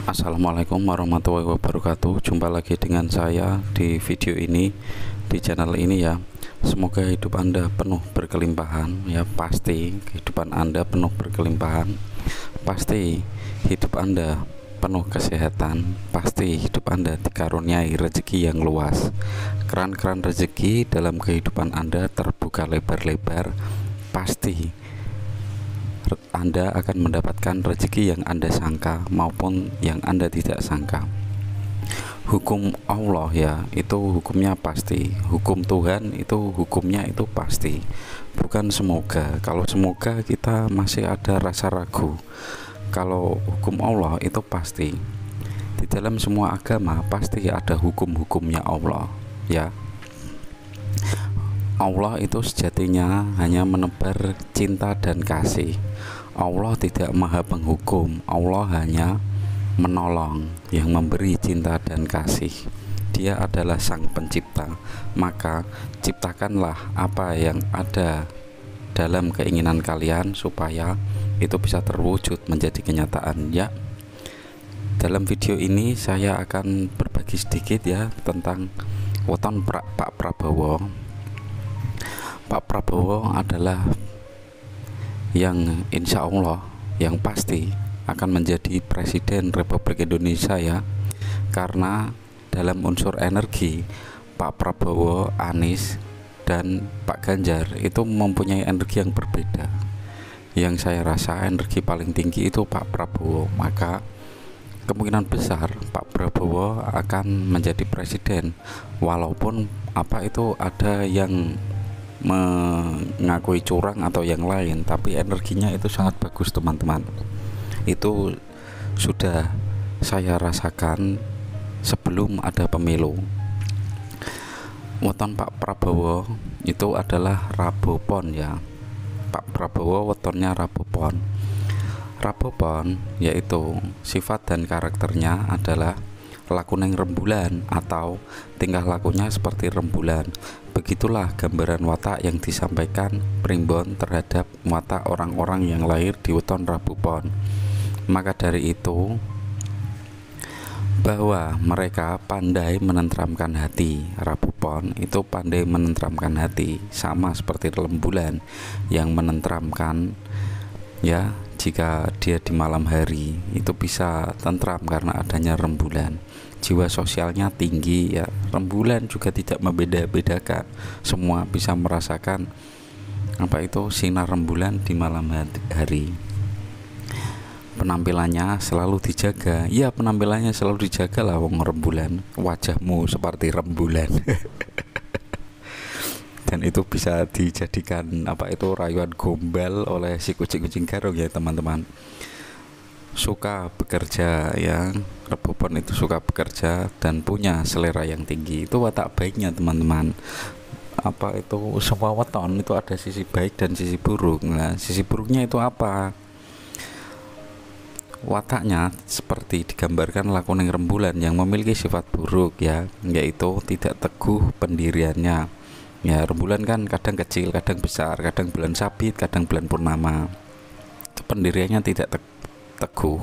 Assalamualaikum warahmatullahi wabarakatuh. Jumpa lagi dengan saya di video ini, di channel ini ya. Semoga hidup Anda penuh berkelimpahan ya. Pasti kehidupan Anda penuh berkelimpahan. Pasti hidup Anda penuh kesehatan. Pasti hidup Anda dikaruniai rezeki yang luas. Keran-keran rezeki dalam kehidupan Anda terbuka lebar-lebar. Pasti Anda akan mendapatkan rezeki yang Anda sangka maupun yang Anda tidak sangka. Hukum Allah ya, itu hukumnya pasti. Hukum Tuhan itu hukumnya itu pasti. Bukan semoga. Kalau semoga kita masih ada rasa ragu. Kalau hukum Allah itu pasti. Di dalam semua agama pasti ada hukum-hukumnya Allah ya. Allah itu sejatinya hanya menebar cinta dan kasih. Allah tidak maha penghukum. Allah hanya menolong, yang memberi cinta dan kasih. Dia adalah sang pencipta. Maka ciptakanlah apa yang ada dalam keinginan kalian supaya itu bisa terwujud menjadi kenyataan ya. Dalam video ini saya akan berbagi sedikit ya tentang weton Pak Prabowo. Pak Prabowo adalah yang insya Allah yang pasti akan menjadi Presiden Republik Indonesia ya. Karena dalam unsur energi Pak Prabowo, Anies, dan Pak Ganjar itu mempunyai energi yang berbeda. Yang saya rasa energi paling tinggi itu Pak Prabowo. Maka kemungkinan besar Pak Prabowo akan menjadi presiden. Walaupun apa itu ada yang mengakui curang atau yang lain, tapi energinya itu sangat bagus teman-teman. Itu sudah saya rasakan sebelum ada pemilu. Weton Pak Prabowo itu adalah Rabu Pon ya. Pak Prabowo wetonnya Rabu Pon. Rabu Pon yaitu sifat dan karakternya adalah laku neng rembulan atau tingkah lakunya seperti rembulan. Begitulah gambaran watak yang disampaikan primbon terhadap watak orang-orang yang lahir di weton Rabu Pon. Maka dari itu bahwa mereka pandai menenteramkan hati. Rabu Pon itu pandai menenteramkan hati, sama seperti rembulan yang menenteramkan ya. Jika dia di malam hari itu bisa tentram karena adanya rembulan. Jiwa sosialnya tinggi ya. Rembulan juga tidak membeda-bedakan. Semua bisa merasakan apa itu sinar rembulan di malam hari. Penampilannya selalu dijaga. Ya, penampilannya selalu dijaga lah wong rembulan. Wajahmu seperti rembulan. Dan itu bisa dijadikan apa itu rayuan gombal oleh si kucing-kucing garong ya teman-teman. Suka bekerja ya, Rabu Pon itu suka bekerja dan punya selera yang tinggi. Itu watak baiknya teman-teman. Apa itu semua weton itu ada sisi baik dan sisi buruk. Nah, sisi buruknya itu apa? Wataknya seperti digambarkan laku neng rembulan yang memiliki sifat buruk ya, yaitu tidak teguh pendiriannya. Ya, rembulan kan kadang kecil, kadang besar, kadang bulan sabit, kadang bulan purnama. Pendiriannya tidak teguh.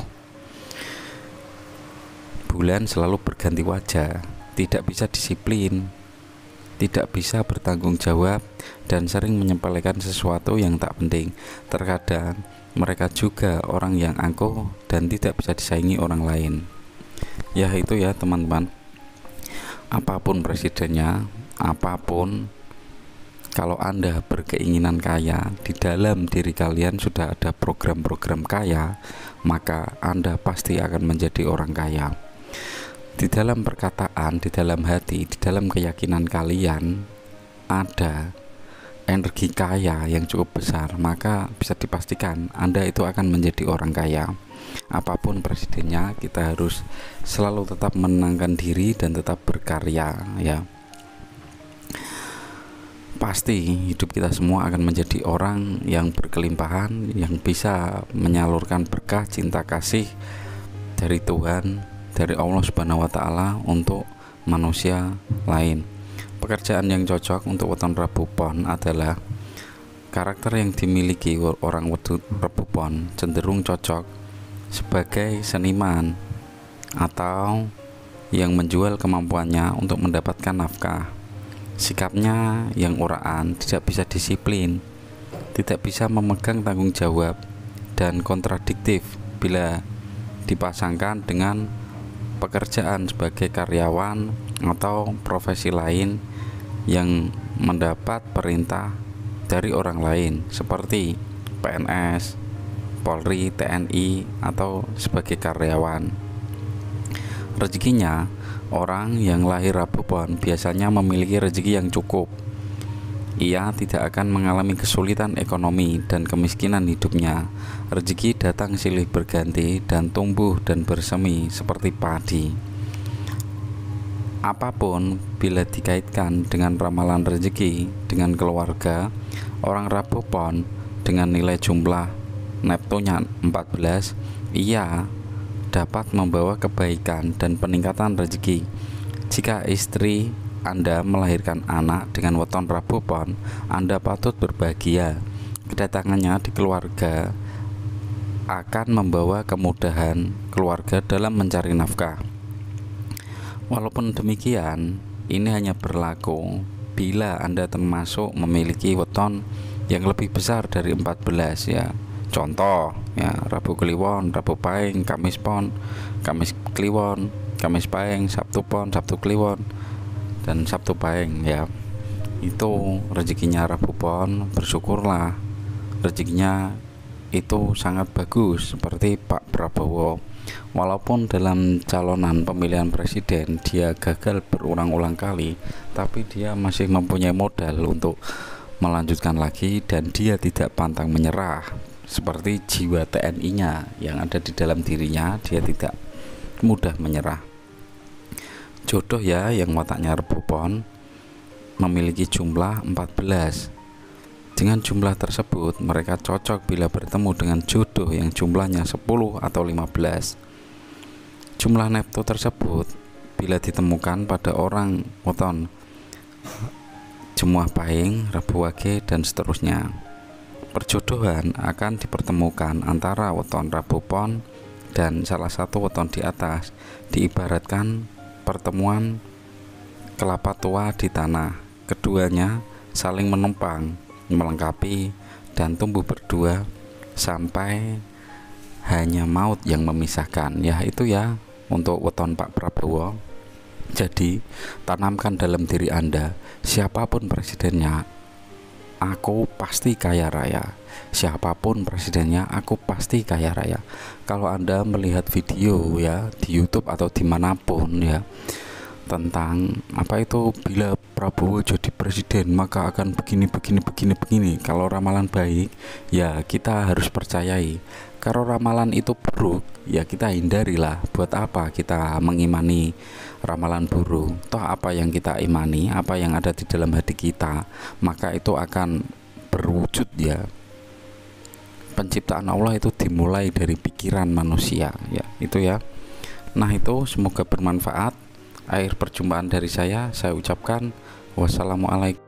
Bulan selalu berganti wajah, tidak bisa disiplin, tidak bisa bertanggung jawab, dan sering menyepelekan sesuatu yang tak penting. Terkadang mereka juga orang yang angkuh dan tidak bisa disaingi orang lain. Ya itu ya teman-teman. Apapun presidennya, apapun, kalau Anda berkeinginan kaya, di dalam diri kalian sudah ada program-program kaya, maka Anda pasti akan menjadi orang kaya. Di dalam perkataan, di dalam hati, di dalam keyakinan kalian ada energi kaya yang cukup besar, maka bisa dipastikan Anda itu akan menjadi orang kaya. Apapun presidennya, kita harus selalu tetap menenangkan diri dan tetap berkarya ya. Pasti hidup kita semua akan menjadi orang yang berkelimpahan, yang bisa menyalurkan berkah cinta kasih dari Tuhan, dari Allah Subhanahu wa Ta'ala untuk manusia lain. Pekerjaan yang cocok untuk weton Rabu Pon adalah karakter yang dimiliki orang Rabu Pon cenderung cocok sebagai seniman atau yang menjual kemampuannya untuk mendapatkan nafkah. Sikapnya yang uraan, tidak bisa disiplin, tidak bisa memegang tanggung jawab, dan kontradiktif bila dipasangkan dengan pekerjaan sebagai karyawan atau profesi lain yang mendapat perintah dari orang lain seperti PNS, Polri, TNI, atau sebagai karyawan. Rezekinya, orang yang lahir Rabu Pon biasanya memiliki rezeki yang cukup. Ia tidak akan mengalami kesulitan ekonomi dan kemiskinan hidupnya. Rezeki datang silih berganti dan tumbuh dan bersemi seperti padi. Apapun bila dikaitkan dengan ramalan rezeki dengan keluarga, orang Rabu Pon dengan nilai jumlah Neptunya 14, ia dapat membawa kebaikan dan peningkatan rezeki. Jika istri Anda melahirkan anak dengan weton Rabu Pon, Anda patut berbahagia. Kedatangannya di keluarga akan membawa kemudahan keluarga dalam mencari nafkah. Walaupun demikian, ini hanya berlaku bila Anda termasuk memiliki weton yang lebih besar dari 14 ya. Contoh ya, Rabu Kliwon, Rabu Pahing, Kamis Pon, Kamis Kliwon, Kamis Pahing, Sabtu Pon, Sabtu Kliwon, dan Sabtu Pahing ya. Itu rezekinya Rabu Pon, bersyukurlah. Rezekinya itu sangat bagus seperti Pak Prabowo. Walaupun dalam calonan pemilihan presiden dia gagal berulang-ulang kali, tapi dia masih mempunyai modal untuk melanjutkan lagi dan dia tidak pantang menyerah. Seperti jiwa TNI-nya yang ada di dalam dirinya, dia tidak mudah menyerah. Jodoh ya yang wataknya Rabu Pon memiliki jumlah 14. Dengan jumlah tersebut mereka cocok bila bertemu dengan jodoh yang jumlahnya 10 atau 15. Jumlah Neptu tersebut bila ditemukan pada orang weton Jemuah Pahing, Rabu Wage, dan seterusnya, perjodohan akan dipertemukan antara weton Rabu Pon dan salah satu weton di atas. Diibaratkan pertemuan kelapa tua di tanah. Keduanya saling menumpang, melengkapi, dan tumbuh berdua sampai hanya maut yang memisahkan. Ya itu ya untuk weton Pak Prabowo. Jadi tanamkan dalam diri Anda, siapapun presidennya, aku pasti kaya raya. Siapapun presidennya, aku pasti kaya raya. Kalau Anda melihat video ya di YouTube atau dimanapun ya tentang apa itu, bila Prabowo jadi presiden maka akan begini. Kalau ramalan baik ya kita harus percayai. Kalau ramalan itu buruk ya kita hindarilah. Buat apa kita mengimani ramalan buruk? Toh apa yang kita imani, apa yang ada di dalam hati kita, maka itu akan berwujud ya. Penciptaan Allah itu dimulai dari pikiran manusia ya, itu ya. Nah itu semoga bermanfaat. Akhir perjumpaan dari saya ucapkan wassalamualaikum.